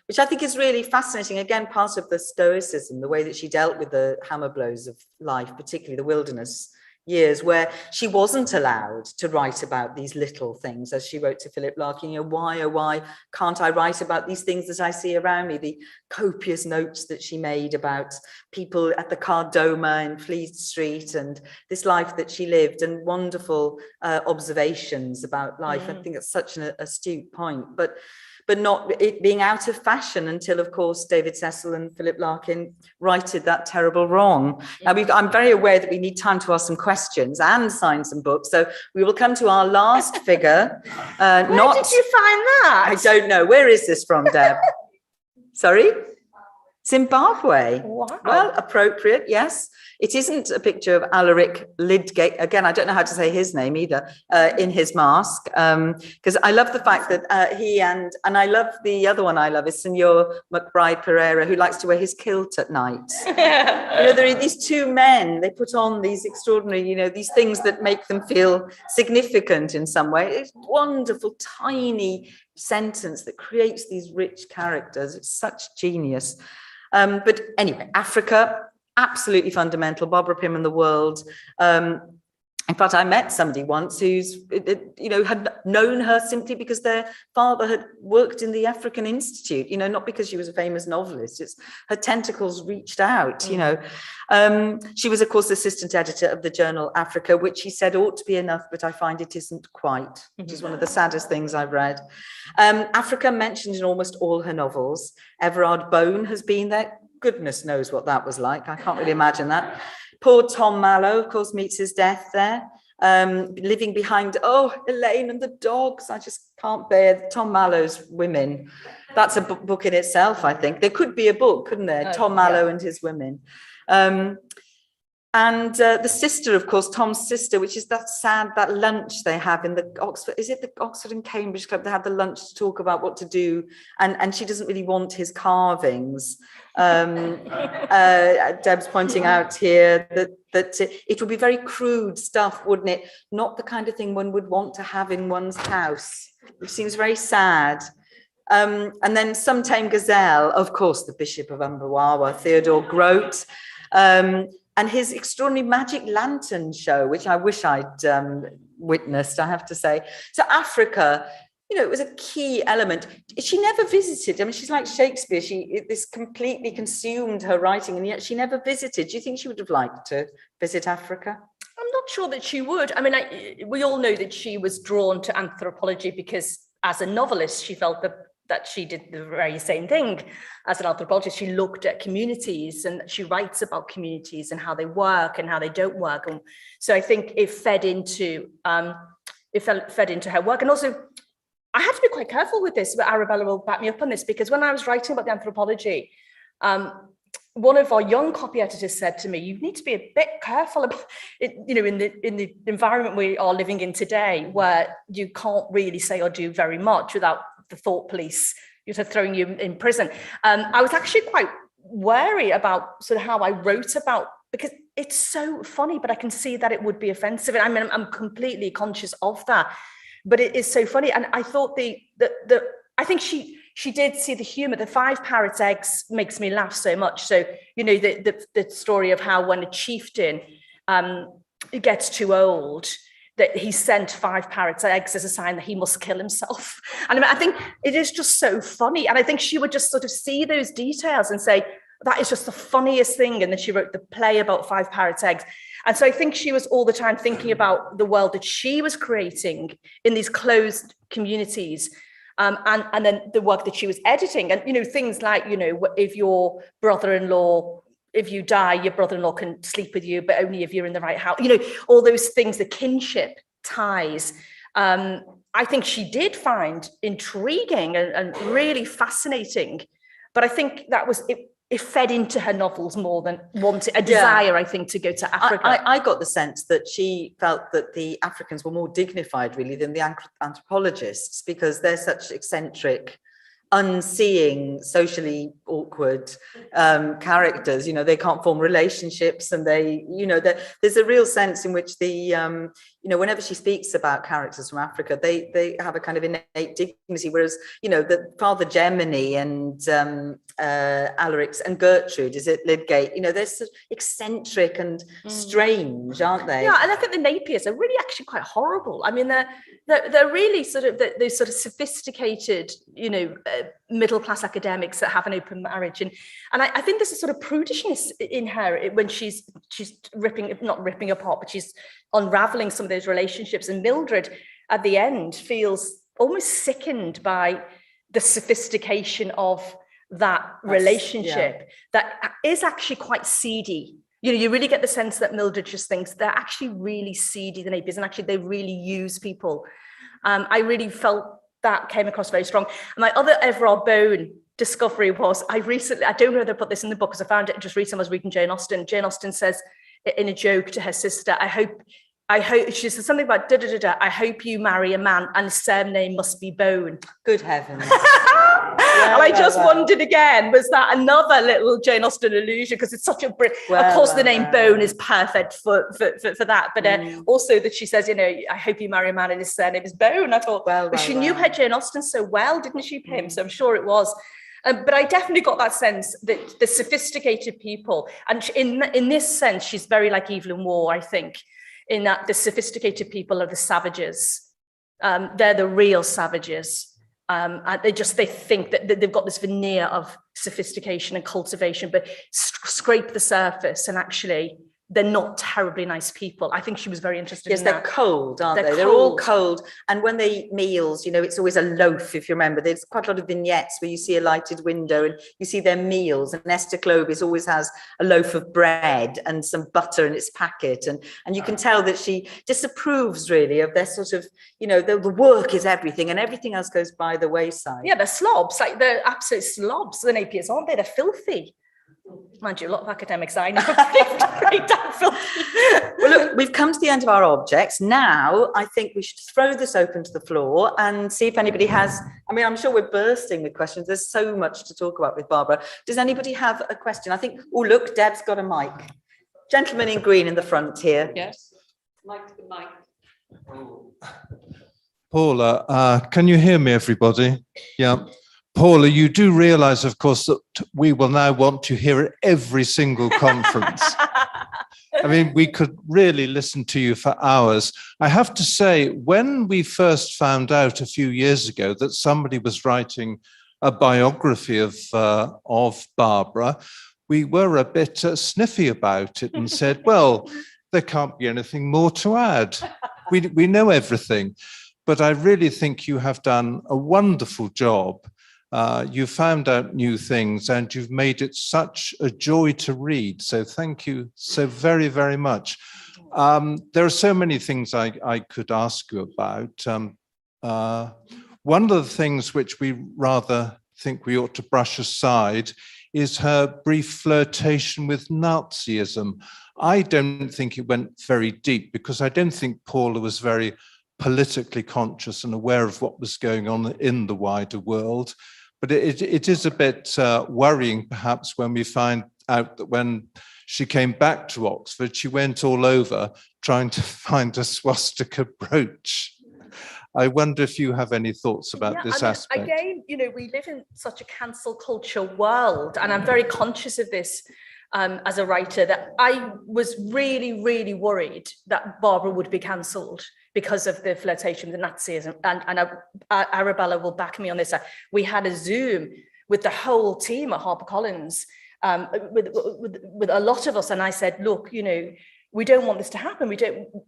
which I think is really fascinating. Again, part of the Stoicism, the way that she dealt with the hammer blows of life, particularly the wilderness years, where she wasn't allowed to write about these little things, as she wrote to Philip Larkin, why can't I write about these things that I see around me? The copious notes that she made about people at the Cardoma in Fleet Street and this life that she lived, and wonderful observations about life. I think it's such an astute point, but not it being out of fashion until, of course, David Cecil and Philip Larkin righted that terrible wrong. Now, I'm very aware that we need time to ask some questions and sign some books, so we will come to our last figure. Where did you find that? I don't know. Where is this from, Deb? Sorry? Zimbabwe. Wow. Well, appropriate, yes. It isn't a picture of Alaric Lydgate. Again, I don't know how to say his name either, in his mask, because I love the fact that he and I love the other one I love is Senor McBride Pereira, who likes to wear his kilt at night. There are these two men, they put on these extraordinary, these things that make them feel significant in some way. It's wonderful, tiny sentence that creates these rich characters. It's such genius. But anyway, Africa, absolutely fundamental. Barbara Pym and the world. In fact, I met somebody once who's, had known her simply because their father had worked in the African Institute, not because she was a famous novelist. It's her tentacles reached out, She was, of course, assistant editor of the journal Africa, which he said ought to be enough, but I find it isn't quite, which is one of the saddest things I've read. Africa mentioned in almost all her novels. Everard Bone has been there. Goodness knows what that was like. I can't really imagine that. Poor Tom Mallow, of course, meets his death there. Living behind, Elaine and the dogs. I just can't bear Tom Mallow's women. That's a book in itself, I think. There could be a book, couldn't there? Tom Mallow and his women. And the sister, of course, Tom's sister, which is that lunch they have in the Oxford, is it the Oxford and Cambridge Club? They have the lunch to talk about what to do. And she doesn't really want his carvings. Deb's pointing out here that it would be very crude stuff, wouldn't it? Not the kind of thing one would want to have in one's house, which seems very sad. And then Some Tame Gazelle, of course, the Bishop of Umbawawa, Theodore Grote, and his extraordinary Magic Lantern show, which I wish I'd witnessed, I have to say. So Africa, you know, it was a key element. She never visited. I mean, she's like Shakespeare. This completely consumed her writing, and yet she never visited. Do you think she would have liked to visit Africa? I'm not sure that she would. I mean, we all know that she was drawn to anthropology because as a novelist, she felt that she did the very same thing as an anthropologist. She looked at communities and she writes about communities and how they work and how they don't work. And so I think it fed into her work. And also, I have to be quite careful with this, but Arabella will back me up on this, because when I was writing about the anthropology, one of our young copy editors said to me, you need to be a bit careful about it, you know, in the environment we are living in today, where you can't really say or do very much without the thought police, you know, throwing you in prison. I was actually quite wary about sort of how I wrote about, because it's so funny, but I can see that it would be offensive. And I mean, I'm completely conscious of that, but it is so funny. And I thought I think she did see the humor. The 5 parrots' eggs makes me laugh so much. So, you know, the story of how when a chieftain gets too old, that he sent 5 parrots' eggs as a sign that he must kill himself. And I mean, I think it is just so funny. And I think she would just sort of see those details and say, that is just the funniest thing. And then she wrote the play about 5 parrots' eggs. And so I think she was all the time thinking about the world that she was creating in these closed communities. And then the work that she was editing, and, you know, things like, you know, if your brother-in-law, if you die, your brother-in-law can sleep with you, but only if you're in the right house, you know, all those things, the kinship ties. I think she did find intriguing and really fascinating, but I think that was it. It fed into her novels more than wanting a desire, I think, to go to Africa. I got the sense that she felt that the Africans were more dignified, really, than the anthropologists, because they're such eccentric, unseeing, socially awkward characters. You know, they can't form relationships, and they, you know, there's a real sense in which you know, whenever she speaks about characters from Africa, they have a kind of innate dignity, whereas, you know, the Father Gemini and Alaric's and Gertrude, is it Lydgate, you know, they're so eccentric and strange, aren't they? Yeah, and I think the Napiers are really actually quite horrible. I mean, they're really sort of those sort of sophisticated, you know, middle class academics that have an open marriage, and I think there's a sort of prudishness in her when she's not ripping apart, but she's unraveling some of those relationships. And Mildred at the end feels almost sickened by the sophistication of that relationship that is actually quite seedy. You know, you really get the sense that Mildred just thinks they're actually really seedy, the Napiers, and actually they really use people. I really felt that came across very strong. And my other Everard Bone discovery was, I don't know whether I put this in the book because I found it just recently. I was reading Jane Austen. Jane Austen says in a joke to her sister, I hope she says something about I hope you marry a man and his surname must be Bone. Good heavens. And I just wondered again, was that another little Jane Austen allusion? Because it's such a of course the name Bone is perfect for that, but also that she says, you know, I hope you marry a man and his surname is Bone. I thought, but she knew her Jane Austen so well, didn't she, Pim? So I'm sure it was. But I definitely got that sense that the sophisticated people, and in this sense, she's very like Evelyn Waugh, I think, in that the sophisticated people are the savages. They're the real savages. And they think that they've got this veneer of sophistication and cultivation, but scrape the surface and actually they're not terribly nice people. I think she was very interested in that. Yes, they're cold, aren't they? They're all cold. And when they eat meals, you know, it's always a loaf, if you remember. There's quite a lot of vignettes where you see a lighted window and you see their meals. And Esther Clovis always has a loaf of bread and some butter in its packet. And you can tell that she disapproves, really, of their sort of, you know, the work is everything and everything else goes by the wayside. Yeah, they're slobs. Like, they're absolute slobs, the Napiers, aren't they? They're filthy. Mind you, a lot of academics I know very damn filthy. Well, look, we've come to the end of our objects. Now, I think we should throw this open to the floor and see if anybody has, I mean, I'm sure we're bursting with questions. There's so much to talk about with Barbara. Does anybody have a question? I think, oh, look, Deb's got a mic. Gentleman in green in the front here. Yes. Mic to the mic. Paula, can you hear me, everybody? Yeah. Paula, you do realise, of course, that we will now want to hear at every single conference. I mean, we could really listen to you for hours. I have to say, when we first found out a few years ago that somebody was writing a biography of Barbara, we were a bit sniffy about it and said, well, there can't be anything more to add. We know everything. But I really think you have done a wonderful job. You found out new things and you've made it such a joy to read. So thank you so very, very much. There are so many things I could ask you about. One of the things which we rather think we ought to brush aside is her brief flirtation with Nazism. I don't think it went very deep because I don't think Paula was very politically conscious and aware of what was going on in the wider world. But it is a bit worrying, perhaps, when we find out that when she came back to Oxford, she went all over trying to find a swastika brooch. I wonder if you have any thoughts about this aspect. Again, we live in such a cancel culture world, and I'm very conscious of this as a writer, that I was really, really worried that Barbara would be cancelled because of the flirtation with Nazism. And Arabella will back me on this. We had a Zoom with the whole team at HarperCollins, with a lot of us. And I said, look, we don't want this to happen.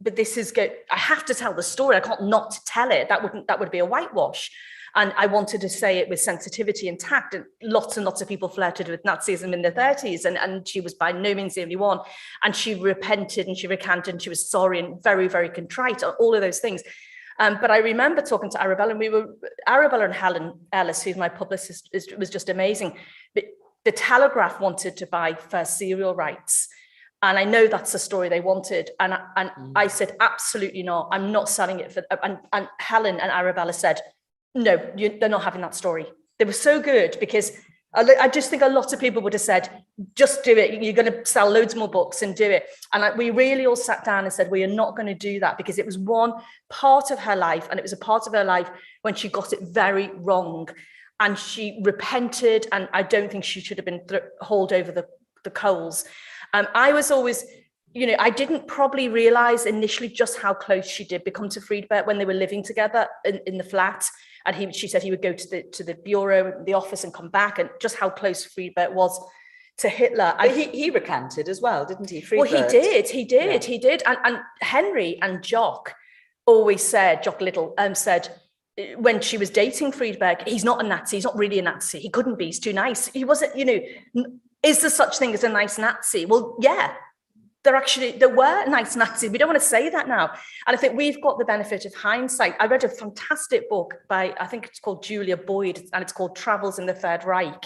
But this is good. I have to tell the story. I can't not tell it. That would be a whitewash. And I wanted to say it with sensitivity and tact. And lots of people flirted with Nazism in the 30s. And she was by no means the only one. And she repented and she recanted and she was sorry and very, very contrite, all of those things. But I remember talking to Arabella, and Arabella and Helen Ellis, who's my publicist, was just amazing. But the Telegraph wanted to buy first serial rights. And I know that's the story they wanted. And I said, absolutely not. I'm not selling it for, and Helen and Arabella said, no, they're not having that story. They were so good because I just think a lot of people would have said, just do it. You're going to sell loads more books and do it. And we really all sat down and said, we are not going to do that, because it was one part of her life. And it was a part of her life when she got it very wrong. And she repented. And I don't think she should have been hauled over the coals. I was always, I didn't probably realize initially just how close she did become to Friedberg when they were living together in the flat. And she said he would go to the bureau, the office, and come back, and just how close Friedberg was to Hitler. But he recanted as well, didn't he? Friedberg? Well, he did. And Henry and Jock always said, Jock Little said, when she was dating Friedberg, he's not a Nazi. He's not really a Nazi. He couldn't be. He's too nice. He wasn't, is there such thing as a nice Nazi? Well, yeah. There were nice Nazis. We don't want to say that now. And I think we've got the benefit of hindsight. I read a fantastic book by, I think it's called Julia Boyd, and it's called Travels in the Third Reich.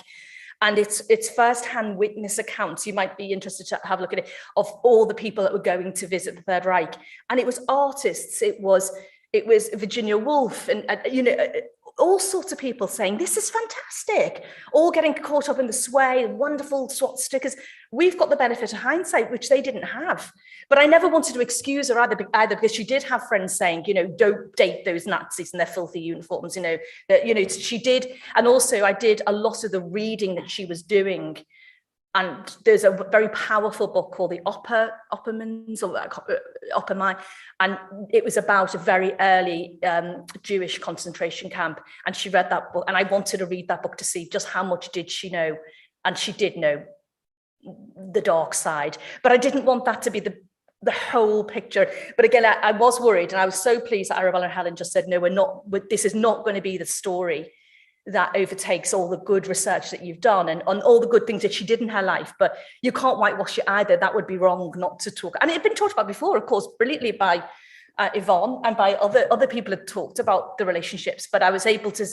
And it's first-hand witness accounts. You might be interested to have a look at it, of all the people that were going to visit the Third Reich. And it was artists. It was Virginia Woolf and all sorts of people saying, this is fantastic, all getting caught up in the sway, wonderful swastikas. We've got the benefit of hindsight, which they didn't have. But I never wanted to excuse her either, because she did have friends saying, don't date those Nazis in their filthy uniforms, that, she did. And also I did a lot of the reading that she was doing. And there's a very powerful book called The Oppermans, or Oppermine, and it was about a very early Jewish concentration camp. And she read that book, and I wanted to read that book to see just how much did she know. And she did know the dark side, but I didn't want that to be the whole picture. But again, I was worried, and I was so pleased that Arabella and Helen just said, no, this is not going to be the story that overtakes all the good research that you've done and on all the good things that she did in her life. But you can't whitewash it either. That would be wrong not to talk. And it had been talked about before, of course, brilliantly by Yvonne and by other people had talked about the relationships. But I was able to,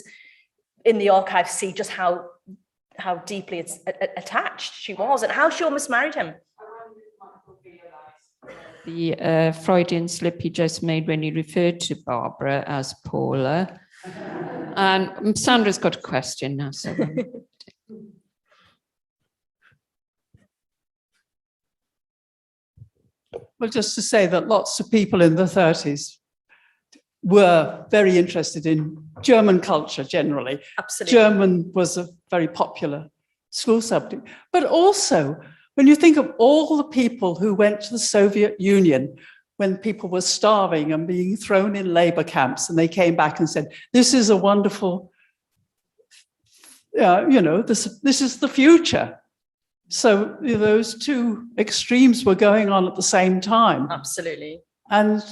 in the archive, see just how deeply it's attached she was, and how she almost married him. The Freudian slip he just made when he referred to Barbara as Paula. And Sandra's got a question now. So. Well, just to say that lots of people in the 30s were very interested in German culture generally. Absolutely. German was a very popular school subject. But also, when you think of all the people who went to the Soviet Union when people were starving and being thrown in labor camps, and they came back and said, this is a wonderful, this is the future. So those two extremes were going on at the same time. Absolutely. And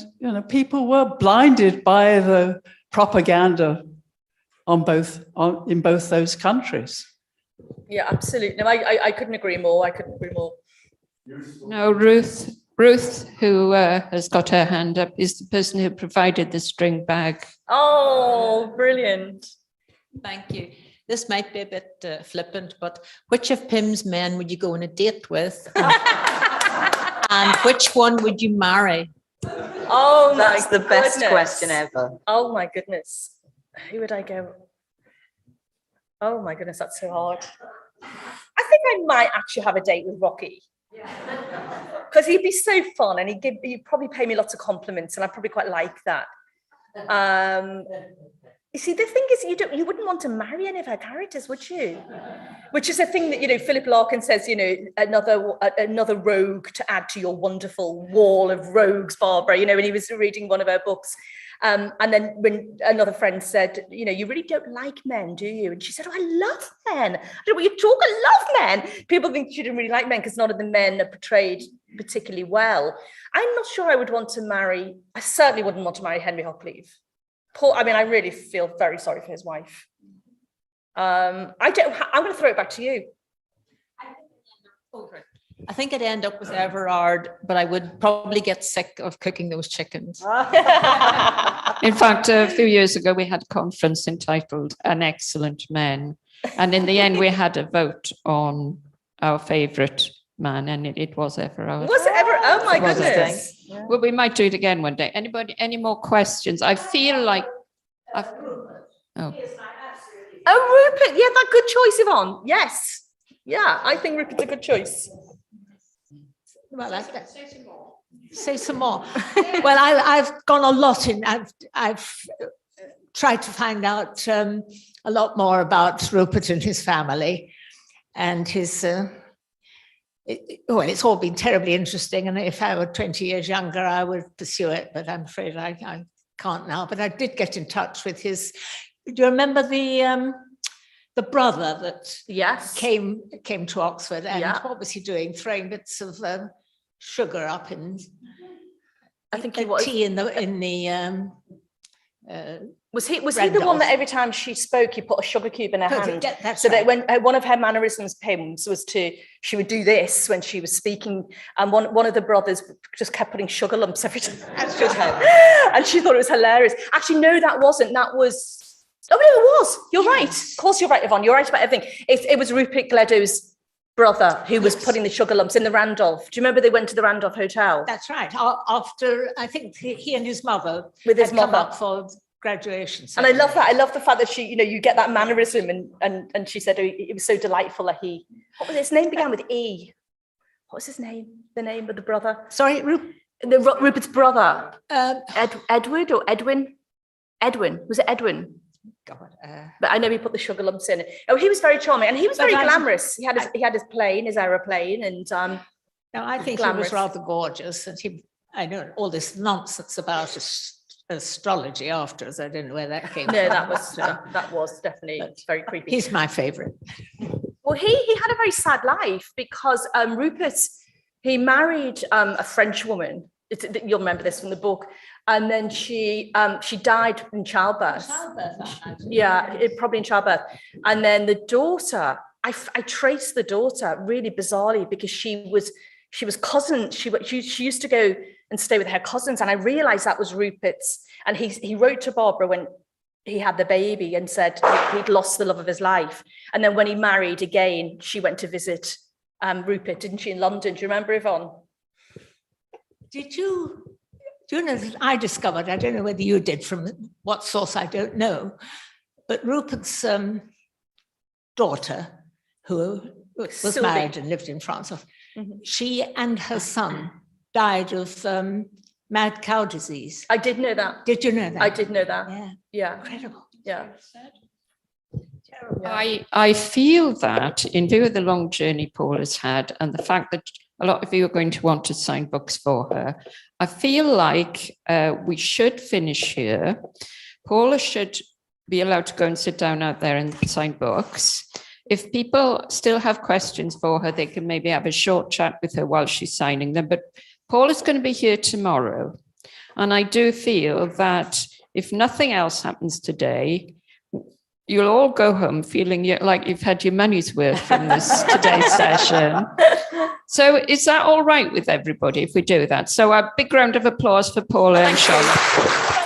people were blinded by the propaganda in both those countries. Yeah, absolutely. No, I couldn't agree more. I couldn't agree more. No, Ruth, who has got her hand up, is the person who provided the string bag. Oh, brilliant. Thank you. This might be a bit flippant, but which of Pim's men would you go on a date with? And which one would you marry? Oh, That's my the best goodness. question ever. Oh my goodness. Who would I go? Oh my goodness, that's so hard. I think I might actually have a date with Rocky. Because he'd be so fun and he'd probably pay me lots of compliments and I'd probably quite like that. You see, the thing is, you wouldn't want to marry any of her characters, would you? Which is a thing that, Philip Larkin says, another rogue to add to your wonderful wall of rogues, Barbara, when he was reading one of her books. And then when another friend said, you really don't like men, do you? And she said, oh, I love men. I don't know what you talk, I love men. People think she didn't really like men because none of the men are portrayed particularly well. I'm not sure I would want to marry, I certainly wouldn't want to marry Henry Hoccleve. I really feel very sorry for his wife. I'm going to throw it back to you. I think I'd end up with Everard, but I would probably get sick of cooking those chickens. In fact, a few years ago, we had a conference entitled An Excellent Man. And in the end, we had a vote on our favourite man, and it was Everard. Was it ever? Oh my Was it? goodness. Well, we might do it again one day. Anybody, any more questions? I feel like oh. Oh, Rupert. Yeah, that good choice, Yvonne. Yes. Yeah, I think Rupert's a good choice. Well, say some more. Well, I've gone a lot in. I've tried to find out a lot more about Rupert and his family, and his. It's all been terribly interesting. And if I were 20 years younger, I would pursue it, but I'm afraid I can't now. But I did get in touch with his. Do you remember the brother that Yes. came to Oxford? And Yeah. what was he doing? Throwing bits of sugar up in I think he was. tea in the Was he the one that every time she spoke, he put a sugar cube in her hand? That's So right. that when one of her mannerisms, Pim's, was she would do this when she was speaking, and one of the brothers just kept putting sugar lumps every time. And she thought it was hilarious. Actually, no, that wasn't. That was. Oh no, it was. You're right. Of course, you're right, Yvonne. You're right about everything. It was Rupert Gledow's brother who was putting the sugar lumps in the Randolph. Do you remember they went to the Randolph Hotel? That's right. After, I think he and his mother With his had come mother. up for graduation. And I love that. I love the fact that she, you get that mannerism, and she said it was so delightful that what was his name? Began with E. What was his name? The name of the brother? Sorry, Rupert's brother. um, Edward or Edwin? Edwin. Was it Edwin? God, But I know he put the sugar lumps in. Oh, he was very charming, and he was very But glamorous. He had his plane, his aeroplane, and no, I think Glamorous. he was rather gorgeous, and I know all this nonsense about astrology afterwards. I don't know where that came no, from. that was definitely But very creepy. He's my favourite. Well, he had a very sad life because Rupert, he married a French woman. You'll remember this from the book, and then she died in childbirth. Yeah, probably in childbirth. And then the daughter, I traced the daughter really bizarrely because she was cousins. She used to go and stay with her cousins, and I realized that was Rupert's. And he wrote to Barbara when he had the baby and said he'd lost the love of his life. And then when he married again, she went to visit Rupert, didn't she, in London? Do you remember, Yvonne? Do you know that I discovered, I don't know whether you did, from what source I don't know, but Rupert's daughter, who was Sylvie. married and lived in France, Mhm. she and her son died of mad cow disease. I did know that. Did you know that? I did know that. Yeah, Yeah. incredible. Yeah. I feel that in view of the long journey Paul has had and the fact that a lot of you are going to want to sign books for her, I feel like we should finish here. Paula should be allowed to go and sit down out there and sign books. If people still have questions for her, they can maybe have a short chat with her while she's signing them. But Paula's going to be here tomorrow. And I do feel that if nothing else happens today, you'll all go home feeling like you've had your money's worth from this today's session. So is that all right with everybody if we do that? So a big round of applause for Paula and Sean.